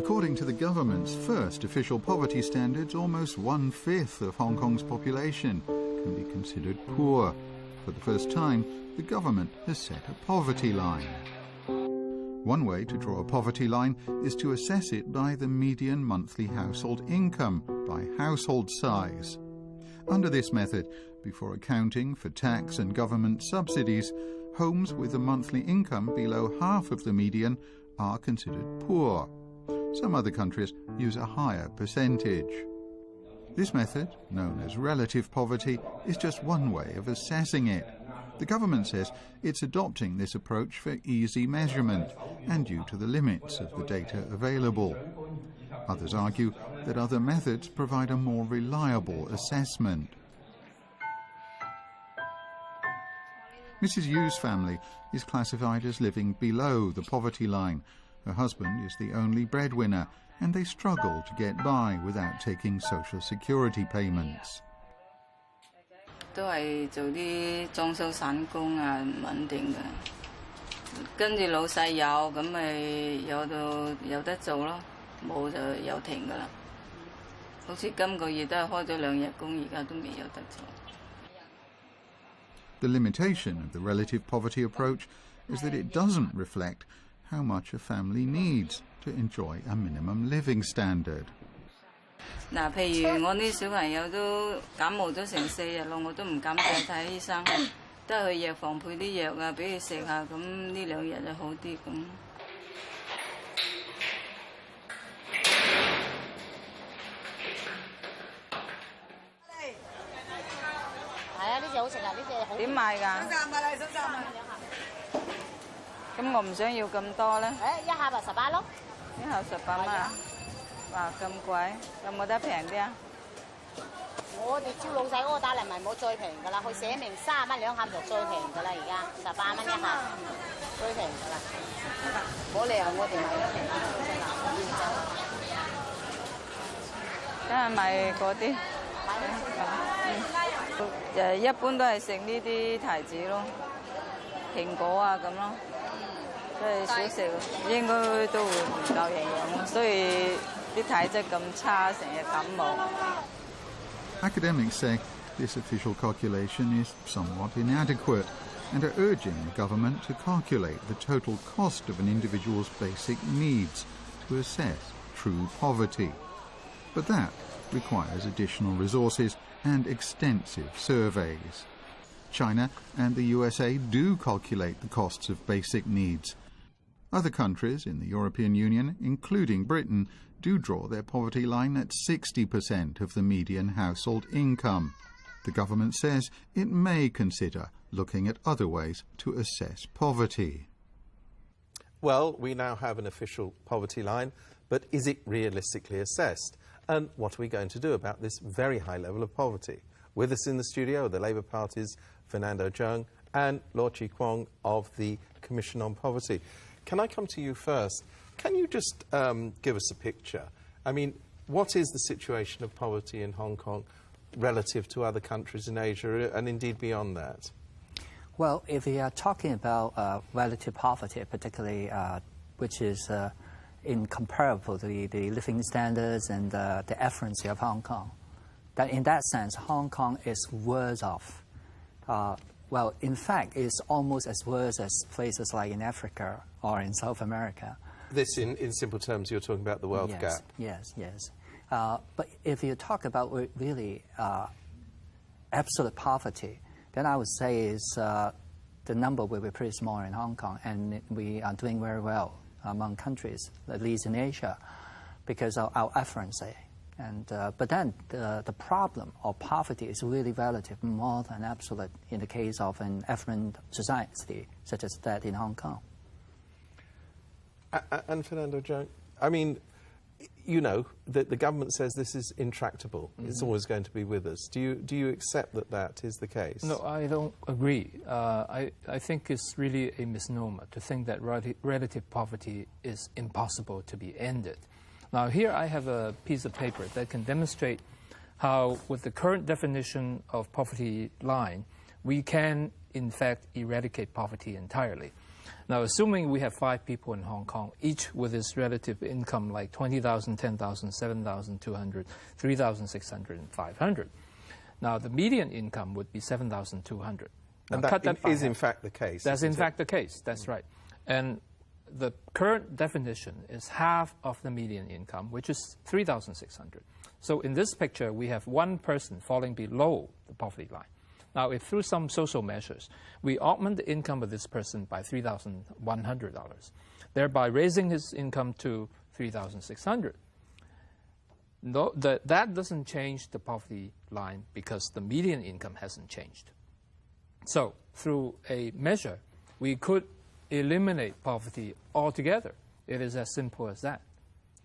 According to the government's first official poverty standards, almost 1/5 of Hong Kong's population can be considered poor. For the first time, the government has set a poverty line. One way to draw a poverty line is to assess it by the median monthly household income, by household size. Under this method, before accounting for tax and government subsidies, homes with a monthly income below half of the median are considered poor. Some other countries use a higher percentage. This method, known as relative poverty, is just one way of assessing it. The government says it's adopting this approach for easy measurement and due to the limits of the data available. Others argue that other methods provide a more reliable assessment. Mrs. Yu's family is classified as living below the poverty line. Her husband is the only breadwinner, and they struggle to get by without taking social security payments. 都係做啲裝修散工啊，唔穩定嘅。跟住老細有，咁咪有得做咯，冇就有停噶啦。好似今個月都係開咗2日工，而家都未有得做。The limitation of the relative poverty approach is that it doesn't reflect how much a family needs to enjoy a minimum living standard. 嗱，譬如我啲小朋友都感冒咗成4日咯，我都唔敢帶睇醫生，都係去藥房配啲藥啊，俾佢食下，咁呢2日就好啲咁。係啊，呢隻好食啊，呢隻好。點賣㗎？手站啊，手站啊。咁我唔想要咁多咧。誒，一盒咪18咯。一盒18蚊啊！哇，咁貴，有冇得平啲啊？我哋招老細嗰個打嚟咪冇最平㗎啦，佢寫明30蚊2盒就最平㗎啦，而家18蚊1盒，最平㗎啦。冇理由我哋賣得平啊！梗係買嗰啲。一般都係食呢啲提子咯，蘋果啊咁咯。都係少食，應該都會唔夠營養，所以啲體質咁差，成日感冒。Academics say this official calculation is somewhat inadequate and are urging the government to calculate the total cost of an individual's basic needs to assess true poverty. But that requires additional resources and extensive surveys. China and the USA do calculate the costs of basic needs. Other countries in the European Union, including Britain, do draw their poverty line at 60% of the median household income. The government says it may consider looking at other ways to assess poverty. Well, we now have an official poverty line, but is it realistically assessed? And what are we going to do about this very high level of poverty? With us in the studio are the Labour Party's Fernando Ji-eun and Law Chi-kwong of the Commission on Poverty. Can I come to you first? Can you just give us a picture? I mean, what is the situation of poverty in Hong Kong relative to other countries in Asia and indeed beyond that? Well, if we are talking about relative poverty, particularly which is incomparable to the living standards and the efficiency of Hong Kong, that in that sense, Hong Kong is worse off. Well, in fact, it's almost as worse as places like in Africa or in South America. This, in simple terms, you're talking about the wealth gap. Yes. But if you talk about really absolute poverty, then I would say is the number will be pretty small in Hong Kong, and we are doing very well among countries, at least in Asia, because of our efficiency. And but then the problem of poverty is really relative more than absolute in the case of an affluent society such as that in Hong Kong. And Fernando Ji-eun, I mean, you know, the government says this is intractable. Mm-hmm. It's always going to be with us. Do you accept that that is the case? No, I don't agree. I think it's really a misnomer to think that relative poverty is impossible to be ended. Now, here I have a piece of paper that can demonstrate how, with the current definition of poverty line, we can, in fact, eradicate poverty entirely. Now, assuming we have 5 people in Hong Kong, each with his relative income like 20,000, 10,000, 7,200, 3,600, and 500. Now, the median income would be 7,200. And that is in fact the case. That's in fact the case. That's right. And the current definition is half of the median income, which is 3,600. So in this picture, we have one person falling below the poverty line. Now, if through some social measures, we augment the income of this person by $3,100, thereby raising his income to $3,600, no, that doesn't change the poverty line because the median income hasn't changed. So through a measure, we could eliminate poverty altogether. It is as simple as that.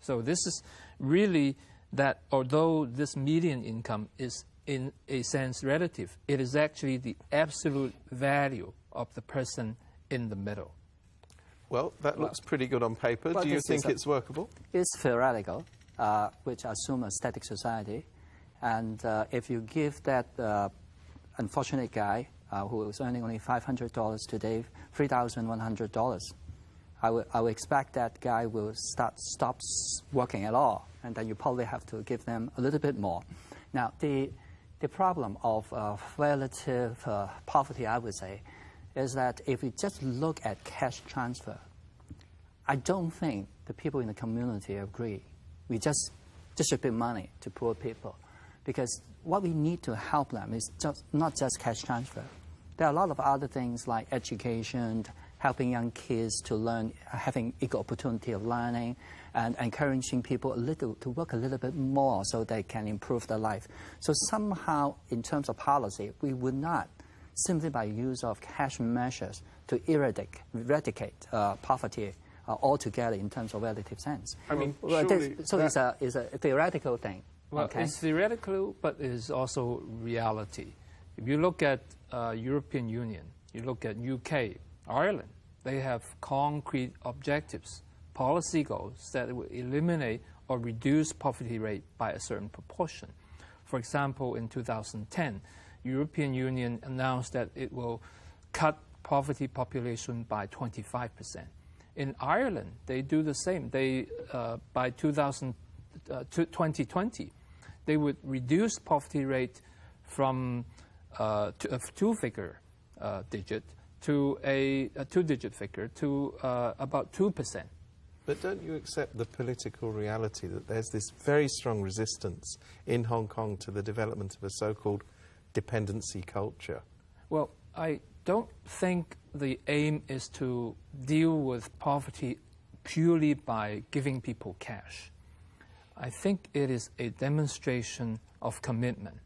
So this is really that although this median income is in a sense relative, it is actually the absolute value of the person in the middle. Well, that looks pretty good on paper. Well, do you think it's workable? It's theoretical, which assumes a static society. And if you give that unfortunate guy who is earning only $500 today, $3,100, I would expect that guy will stop working at all, and then you probably have to give them a little bit more. Now, the problem of relative poverty, I would say, is that if we just look at cash transfer, I don't think the people in the community agree. We just distribute money to poor people, because what we need to help them is not just cash transfer. There are a lot of other things like education, helping young kids to learn, having equal opportunity of learning, and encouraging people to work a little bit more so they can improve their life. So somehow, in terms of policy, we would not, simply by use of cash measures, to eradicate poverty altogether in terms of relative sense. I mean, so it's a theoretical thing. Well, okay? It's theoretical, but it is also reality. If you look at European Union, you look at UK, Ireland, they have concrete objectives, policy goals that will eliminate or reduce poverty rate by a certain proportion. For example, in 2010, European Union announced that it will cut poverty population by 25%. In Ireland, they do the same. They, by 2020, they would reduce poverty rate from a two-figure digit to a two-digit figure to about 2%. But don't you accept the political reality that there's this very strong resistance in Hong Kong to the development of a so-called dependency culture? Well, I don't think the aim is to deal with poverty purely by giving people cash. I think it is a demonstration of commitment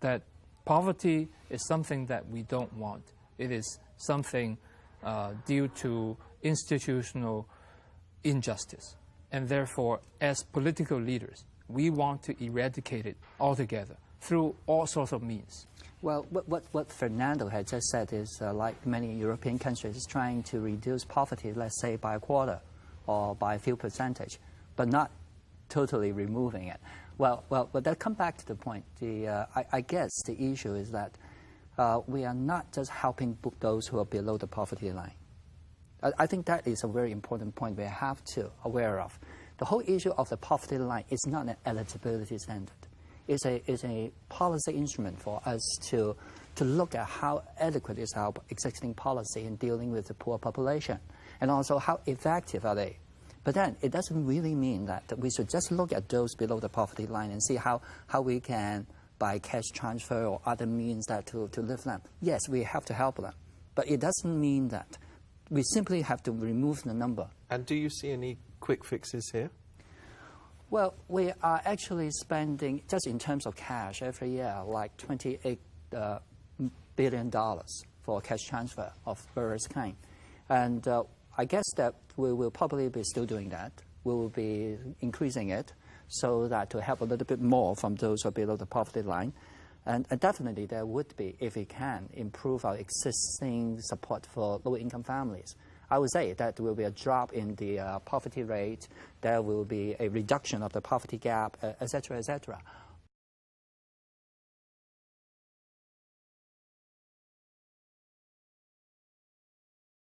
that poverty is something that we don't want. It is something due to institutional injustice. And therefore, as political leaders, we want to eradicate it altogether through all sorts of means. Well, what Fernando had just said is, like many European countries, is trying to reduce poverty, let's say, by a quarter or by a few percentage, but not totally removing it. Well, but that come back to the point. I guess the issue is that we are not just helping those who are below the poverty line. I think that is a very important point we have to aware of. The whole issue of the poverty line is not an eligibility standard. It's a policy instrument for us to look at how adequate is our existing policy in dealing with the poor population, and also how effective are they. But then it doesn't really mean that we should just look at those below the poverty line and see how we can, by cash transfer or other means, that to lift them. Yes, we have to help them, but it doesn't mean that we simply have to remove the number. And do you see any quick fixes here? Well, we are actually spending, just in terms of cash, every year, like $28 billion for cash transfer of various kind. And I guess that we will probably be still doing that. We will be increasing it so that to help a little bit more from those who are below the poverty line. And definitely there would be, if we can, improve our existing support for low-income families. I would say that there will be a drop in the poverty rate, there will be a reduction of the poverty gap, etc., etc.